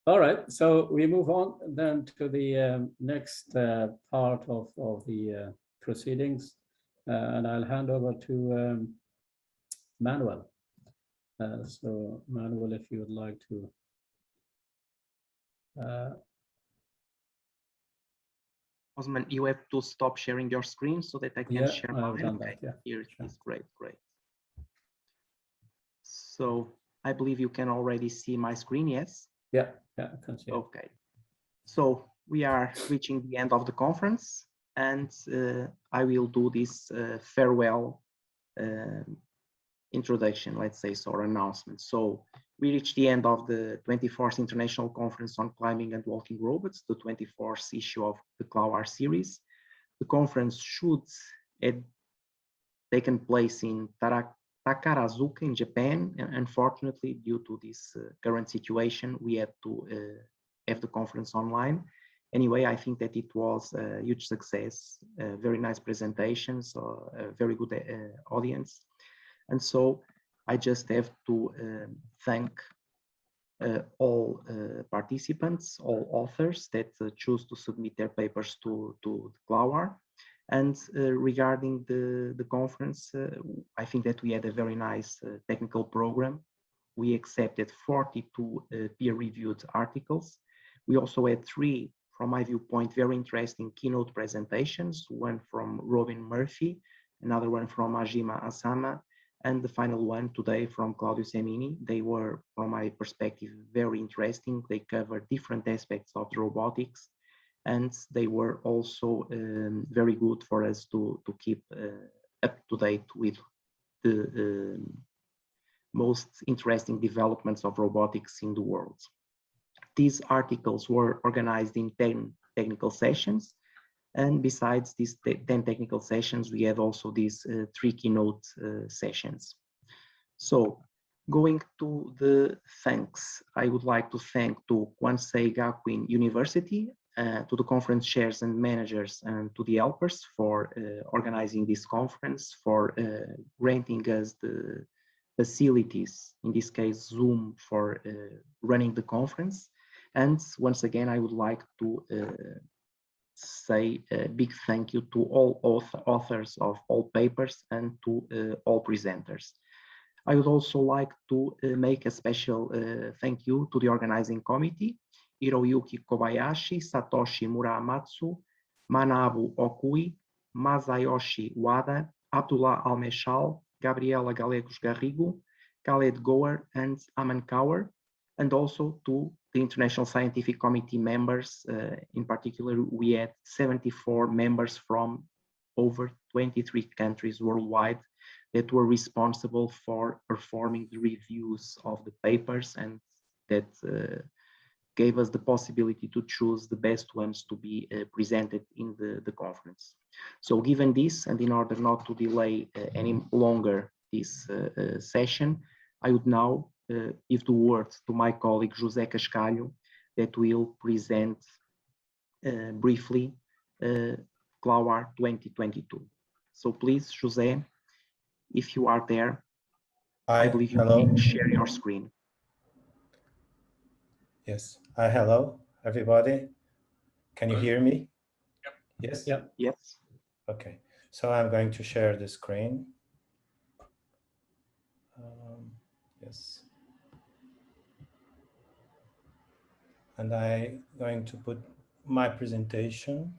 All right, so we move on then to the next part of the proceedings, and I'll hand over to Manuel. So Manuel, if you would like to. Osman, you have to stop sharing your screen so that I can share mine. I've done that, yeah. Here it is, great. So I believe you can already see my screen, yes? Yeah, I can see it. Okay. So we are reaching the end of the conference, and I will do this farewell introduction, let's say, so, or announcement. So we reached the end of the 24th International Conference on Climbing and Walking Robots, the 24th issue of the CLAWAR series. The conference should have taken place in Takarazuka in Japan, and unfortunately, due to this current situation, we had to have the conference online. Anyway, I think that it was a huge success, very nice presentations, a very good audience. And so I just have to thank all participants, all authors that choose to submit their papers to CLAWAR. And regarding the conference, I think that we had a very nice technical program. We accepted 42 peer-reviewed articles. We also had 3, from my viewpoint, very interesting keynote presentations, one from Robin Murphy, another one from Ajima Asama, and the final one today from Claudio Semini. They were, from my perspective, very interesting. They covered different aspects of robotics, and they were also very good for us to keep up to date with the most interesting developments of robotics in the world. These articles were organized in 10 technical sessions, and besides these 10 technical sessions, we had also these 3 keynote sessions. So going to the thanks, I would like to thank to Kwansei Gakuin University, to the conference chairs and managers, and to the helpers for organizing this conference, for granting us the facilities, in this case Zoom, for running the conference. And once again, I would like to say a big thank you to all authors of all papers and to all presenters. I would also like to make a special thank you to the organizing committee, Hiroyuki Kobayashi, Satoshi Muramatsu, Manabu Okui, Masayoshi Wada, Abdullah Almeshal, Gabriela Galegos Garrigo, Khaled Goer, and Aman Kaur, and also to the International Scientific Committee members. In particular, we had 74 members from over 23 countries worldwide that were responsible for performing the reviews of the papers, and that gave us the possibility to choose the best ones to be presented in the conference. So given this, and in order not to delay any longer this session, I would now give the word to my colleague José Cascalho, that will present briefly CLAWAR 2022. So please, José, if you are there, I believe you can share your screen. Yes. Hi, hello, everybody. Can you hear me? Yep. Yes? Yep. Yes. Okay. So I'm going to share the screen. Yes. And I'm going to put my presentation.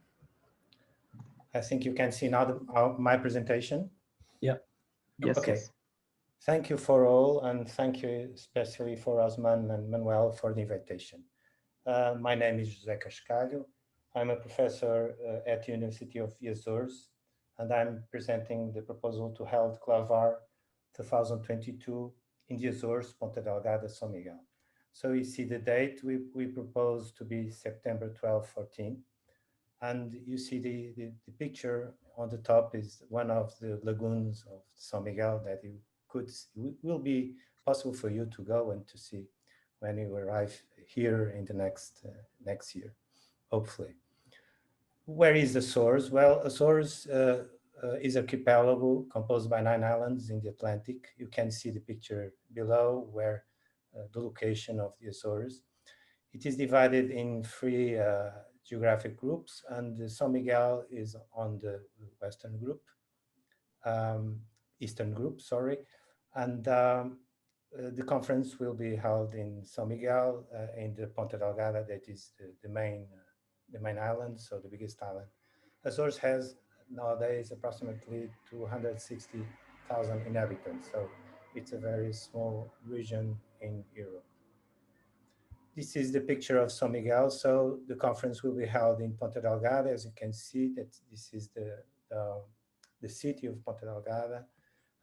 I think you can see now my presentation. Yeah. Yes. Okay. Yes. Thank you for all, and thank you especially for Osman and Manuel for the invitation. My name is José Cascalho. I'm a professor at the University of the Azores, and I'm presenting the proposal to hold CLAWAR 2022 in the Azores, Ponta Delgada, São Miguel. So you see the date we propose to be September 12, 14. And you see the picture on the top is one of the lagoons of São Miguel that will be possible for you to go and to see when you arrive here in the next year, hopefully. Where is Azores? Well, Azores is archipelago composed by 9 islands in the Atlantic. You can see the picture below where the location of the Azores. It is divided in three geographic groups, and São Miguel is on the western group, eastern group, sorry, and the conference will be held in São Miguel in the Ponta Delgada, that is the main island, so the biggest island. Azores has nowadays approximately 260,000 inhabitants, so it's a very small region in Europe. This is the picture of São Miguel. So the conference will be held in Ponta Delgada. As you can see, that this is the city of Ponta Delgada,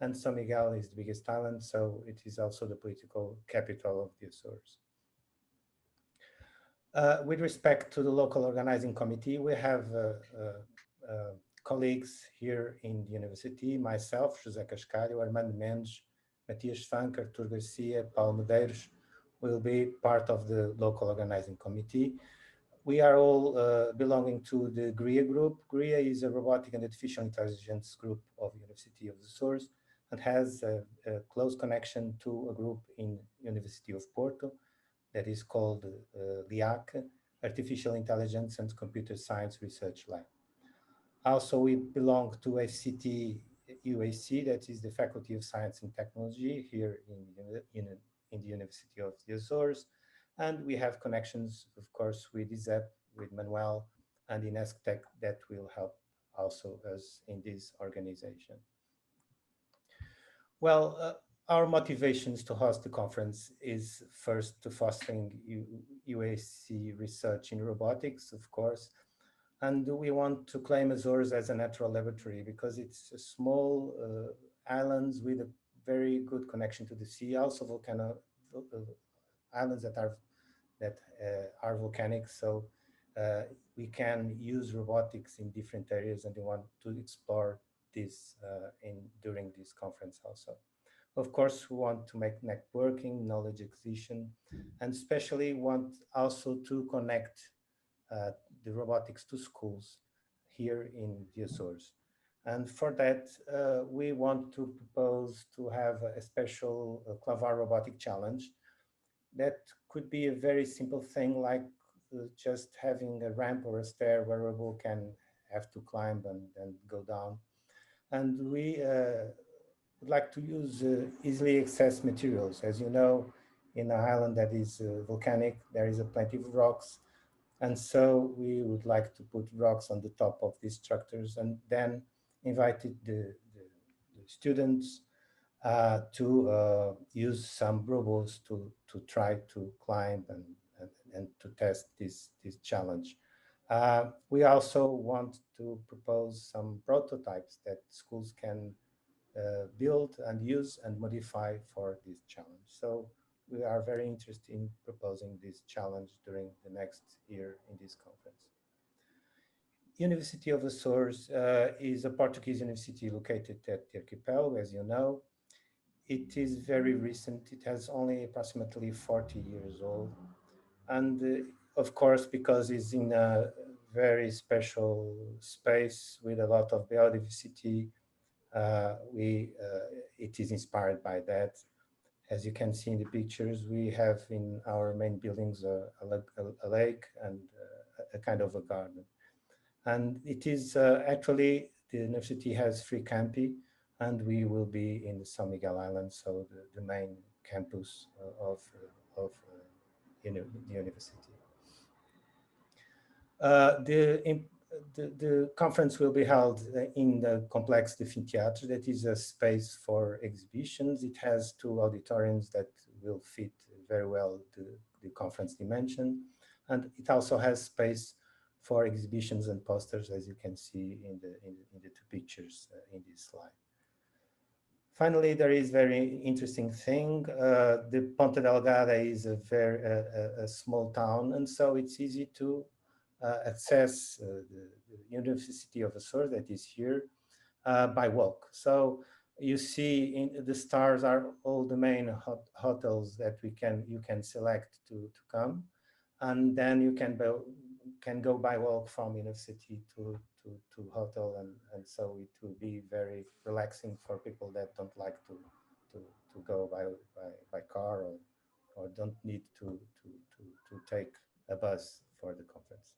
and São Miguel is the biggest island, so it is also the political capital of the Azores. With respect to the local organizing committee, we have colleagues here in the university, myself, José Cascalho, Armando Mendes, Matias Funk, Artur Garcia, Paulo Medeiros, will be part of the local organizing committee. We are all belonging to the GRIA group. GRIA is a robotic and artificial intelligence group of University of the Açores and has a close connection to a group in University of Porto that is called LIAC, Artificial Intelligence and Computer Science Research Lab. Also, we belong to FCT UAC, that is the Faculty of Science and Technology here in the University of the Azores. And we have connections, of course, with ISEP, with Manuel, and in ESCTech that will help also us in this organization. Well, our motivations to host the conference is first to fostering UAC research in robotics, of course, and we want to claim Azores as a natural laboratory because it's a small islands with a very good connection to the sea, also volcano islands that are volcanic, so we can use robotics in different areas, and we want to explore this during this conference also. Of course, we want to make networking, knowledge acquisition, and especially want also to connect the robotics to schools here in the Azores. And for that, we want to propose to have a special CLAWAR robotic challenge that could be a very simple thing like just having a ramp or a stair where a robot can have to climb and go down. And we would like to use easily accessed materials. As you know, in an island that is volcanic, there is plenty of rocks. And so we would like to put rocks on the top of these structures and then invited the students to use some robots to try to climb and to test this challenge. We also want to propose some prototypes that schools can build and use and modify for this challenge. So we are very interested in proposing this challenge during the next year in this conference. University of Açores is a Portuguese university located at the archipelago, as you know. It is very recent. It has only approximately 40 years old. And of course, because it's in a very special space with a lot of biodiversity, it is inspired by that. As you can see in the pictures, we have in our main buildings a lake and a kind of a garden. And it is actually, the university has 3 campi, and we will be in the São Miguel Island, so the main campus of the university. The conference will be held in the Complex de Theatre. That is a space for exhibitions. It has 2 auditoriums that will fit very well the conference dimension. And it also has space for exhibitions and posters, as you can see in the 2 pictures in this slide. Finally, there is very interesting thing. The Ponta Delgada is a small town, and so it's easy to access the University of Açores that is here by walk. So you see the stars are all the main hotels that you can select to come, and then you can go by walk from university to hotel, and so it will be very relaxing for people that don't like to go by car or don't need to take a bus for the conference.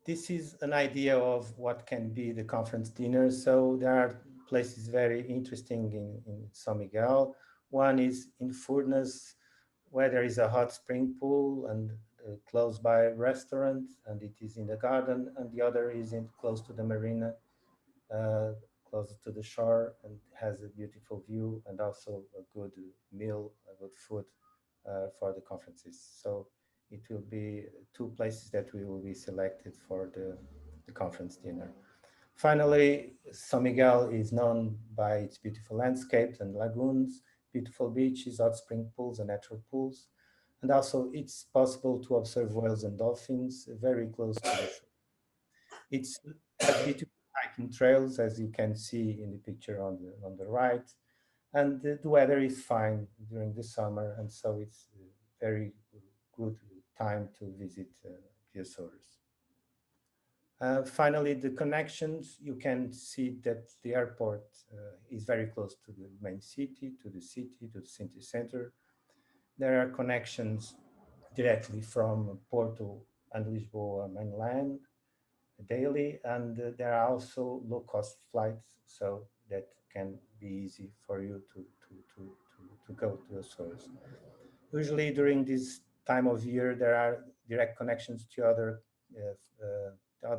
This is an idea of what can be the conference dinner. So there are places very interesting in São Miguel. One is in Furnas, where there is a hot spring pool and a close by restaurant, and it is in the garden, and the other is close to the marina, close to the shore, and has a beautiful view and also a good meal, a good food for the conferences. So it will be two places that we will be selected for the conference dinner. Finally, São Miguel is known by its beautiful landscapes and lagoons, beautiful beaches, hot spring pools and natural pools. And also it's possible to observe whales and dolphins very close to the shore. It's beautiful hiking trails, as you can see in the picture on the right. And the weather is fine during the summer, and so it's a very good time to visit the Azores. Finally, the connections, you can see that the airport is very close to the main city, to the city center. There are connections directly from Porto and Lisboa mainland daily, and there are also low-cost flights, so that can be easy for you to go to the Azores. Usually during this time of year, there are direct connections to other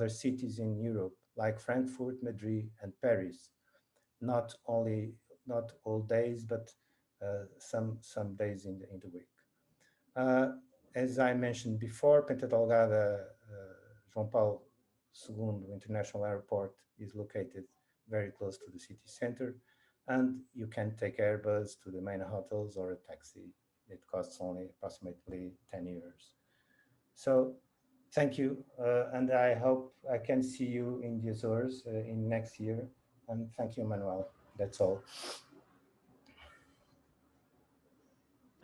cities in Europe, like Frankfurt, Madrid, and Paris. Not all days, but some days in the week. As I mentioned before, Ponta Delgada, João Paulo II International Airport is located very close to the city center, and you can take Airbus to the main hotels or a taxi. It costs only approximately 10 euros. So thank you, and I hope I can see you in the Azores in next year. And thank you, Manuel. That's all.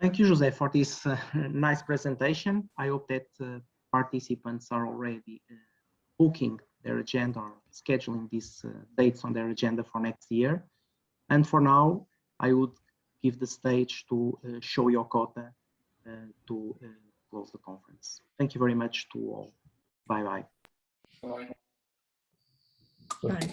Thank you, Jose, for this nice presentation. I hope that participants are already booking their agenda or scheduling these dates on their agenda for next year. And for now, I would give the stage to Show Your Quota to close the conference. Thank you very much to all. Bye-bye. Bye. Bye.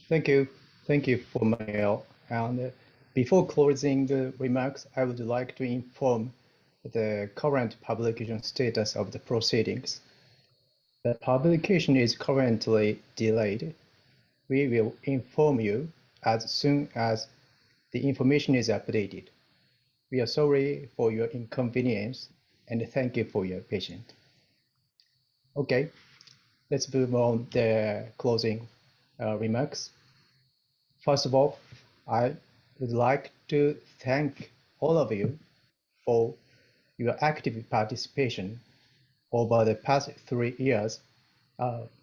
Thank you. Thank you for Manuel. And before closing the remarks, I would like to inform the current publication status of the proceedings. The publication is currently delayed. We will inform you as soon as the information is updated. We are sorry for your inconvenience and thank you for your patience. Okay, let's move on to the closing remarks. First of all, I would like to thank all of you for your active participation over the past 3 years,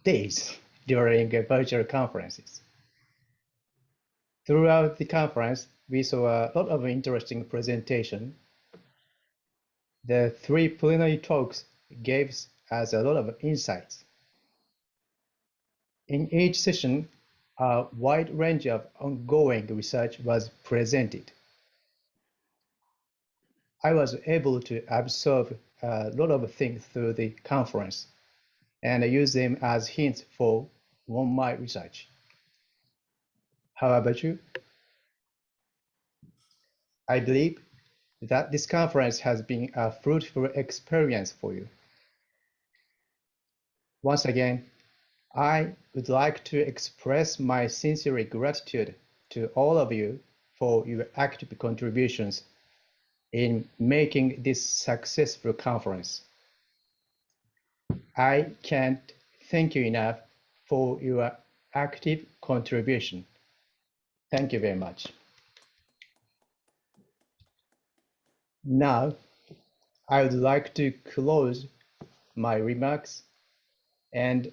days during virtual conferences. Throughout the conference, we saw a lot of interesting presentation. The 3 plenary talks gave us a lot of insights. In each session, a wide range of ongoing research was presented. I was able to absorb a lot of things through the conference and use them as hints for my research. How about you? I believe that this conference has been a fruitful experience for you. Once again, I would like to express my sincere gratitude to all of you for your active contributions in making this successful conference. I can't thank you enough for your active contribution. Thank you very much. Now, I would like to close my remarks and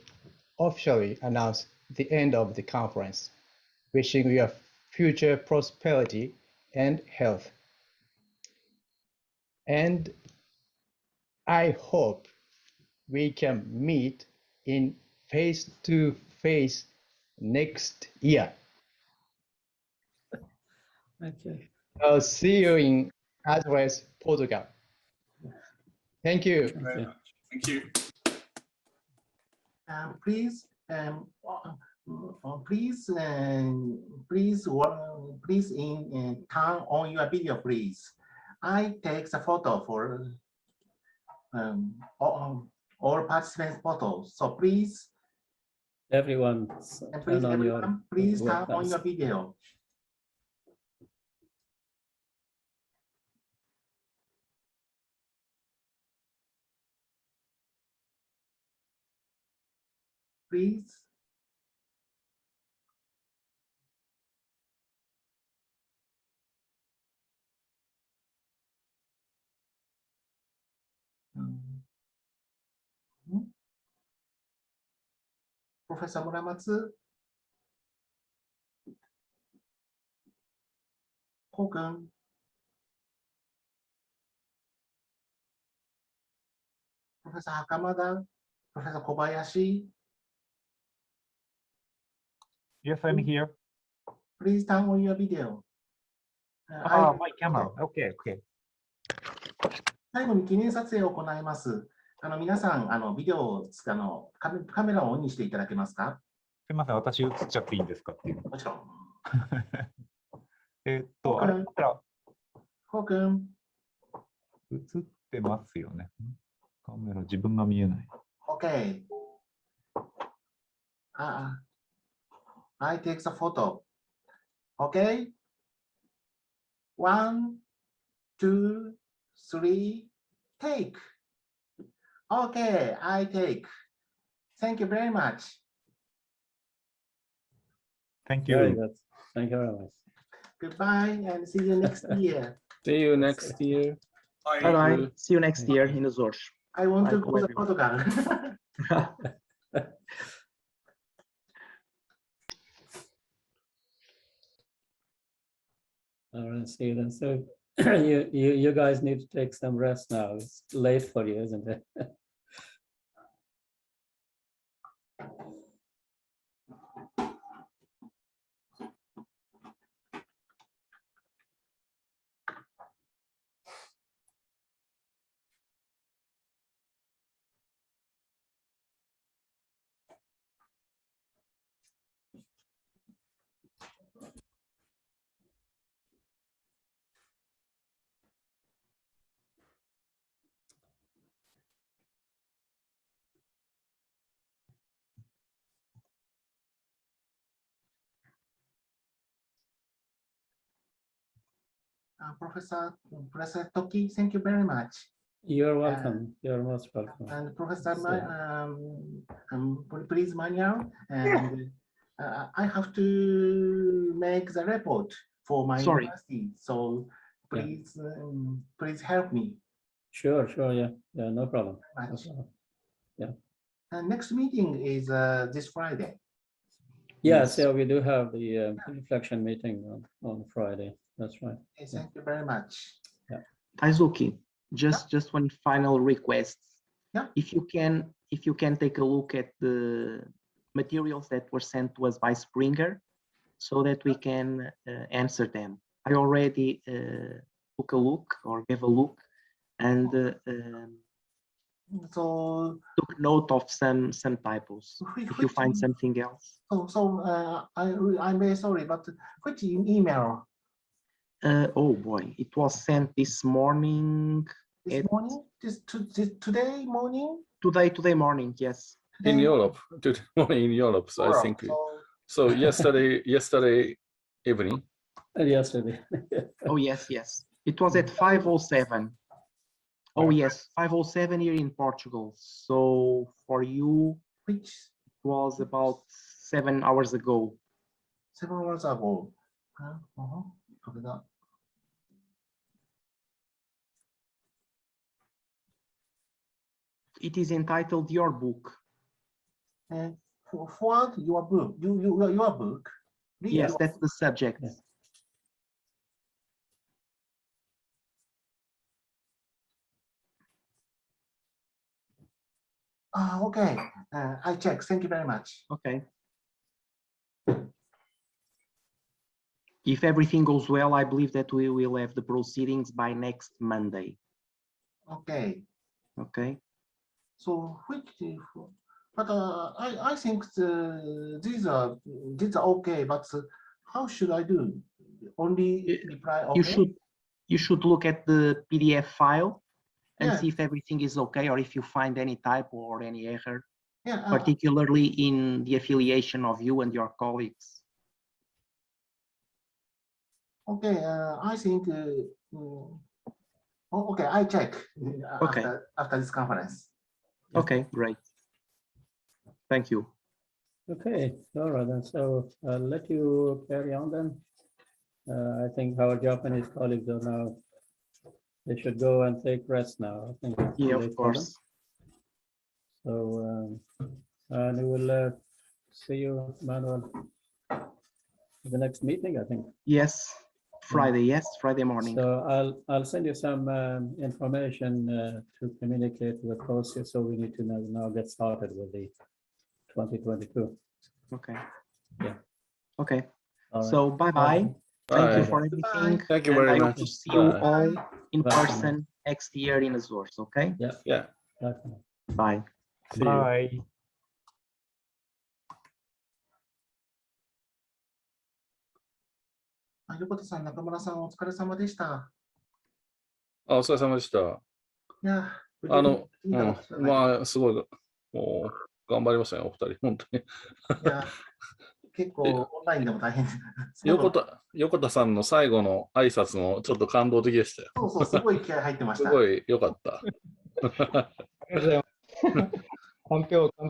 officially announce the end of the conference, wishing you future prosperity and health. And I hope we can meet in face-to-face next year. Okay. I'll see you in address Portugal. Thank you. Okay. Thank you. Please, please, please turn on your video, please. I take the photo for all participants' photos. So please, Everyone, and please, turn on your everyone, please turn on webcams. your video. Please. Professor Muramatsu, Hogan, Professor Hakamada, Professor Kobayashi, Yes, I'm here. please turn on your video. My camera. Okay, okay. 最後に記念撮影を行います。皆さん、ビデオをカメラをオンにしていただけますか？すみません、私映っちゃっていいんですかっていう。もちろん。あれ、カメラホー君。映ってますよね。カメラ自分が見えない。OK。I take the photo. OK? 1, 2, 3, take. OK, I take. Thank you very much. Thank Very you. good. Thank you very much. Goodbye and see you next year. See you next year. Bye bye. See you next year in Azores. I want to Bye, go to everyone. Portugal. All right, see you then. So you guys need to take some rest now. It's late for you, isn't it? Professor Tokhi, thank you very much. You're welcome. You're most welcome. And Professor, So- please manual, and I have to make the report for my Sorry. university. So please, please help me. Sure, yeah, no problem. No Much. problem. And next meeting is this Friday. Yeah, Yes. so we do have the reflection meeting on Friday. That's right. Okay, thank you very much. Aizuki, just one final request. Yeah. If you can take a look at the materials that were sent to us by Springer, so that we can answer them. I already took a look or gave a look, and So, took note of some typos. If you find something else. I'm very sorry, but which email? Oh boy, it was sent this morning. This morning? Today morning? Today morning, yes. In Europe, today in Europe. So I think so. Yesterday evening. Yesterday. Oh yes. It was at 5:07. Oh yes, 5:07 here in Portugal. So for you, Which it was about 7 hours ago. 7 hours ago. Copy that. It is entitled Your Book. Forward your book. Your book. Read Yes, your that's the subject. Yeah. Okay. I check. Thank you very much. Okay. If everything goes well, I believe that we will have the proceedings by next Monday. Okay. Okay. So but I think these are okay, but how should I do? Only reply okay? You should look at the PDF file and Yeah. see if everything is okay, or if you find any typo or any error, Yeah. particularly in the affiliation of you and your colleagues. Okay. I think. Okay, I check Okay. after this conference. Okay, great. Thank you. Okay, all right, then. So I'll let you carry on then. I think our Japanese colleagues are now, they should go and take rest now. I think it's too Yeah, late of for them. course. So, and we will see you, Manuel, at the next meeting, I think. Yes, Friday. Yes, Friday morning. So I'll send you some information to communicate with process. So we need to now get started with the 2022. Okay. Yeah. Okay. All right. So bye-bye. Thank you Bye. for everything. Thank you and very I hope much. to see you Bye. all in Bye. person next year in Azores. Okay. Yeah. Yeah. Bye. Bye. See you. Bye. 横田さん、中村さん、お疲れ様でした。あ、お疲れ様でした。いや、まあ、すごい、もう、頑張りましたね、お二人、本当に。いや、結構オンラインでも大変。横田さんの最後の挨拶もちょっと感動的でしたよ。そうそう、すごい気合入ってました。すごい良かった。ありがとうございます。環境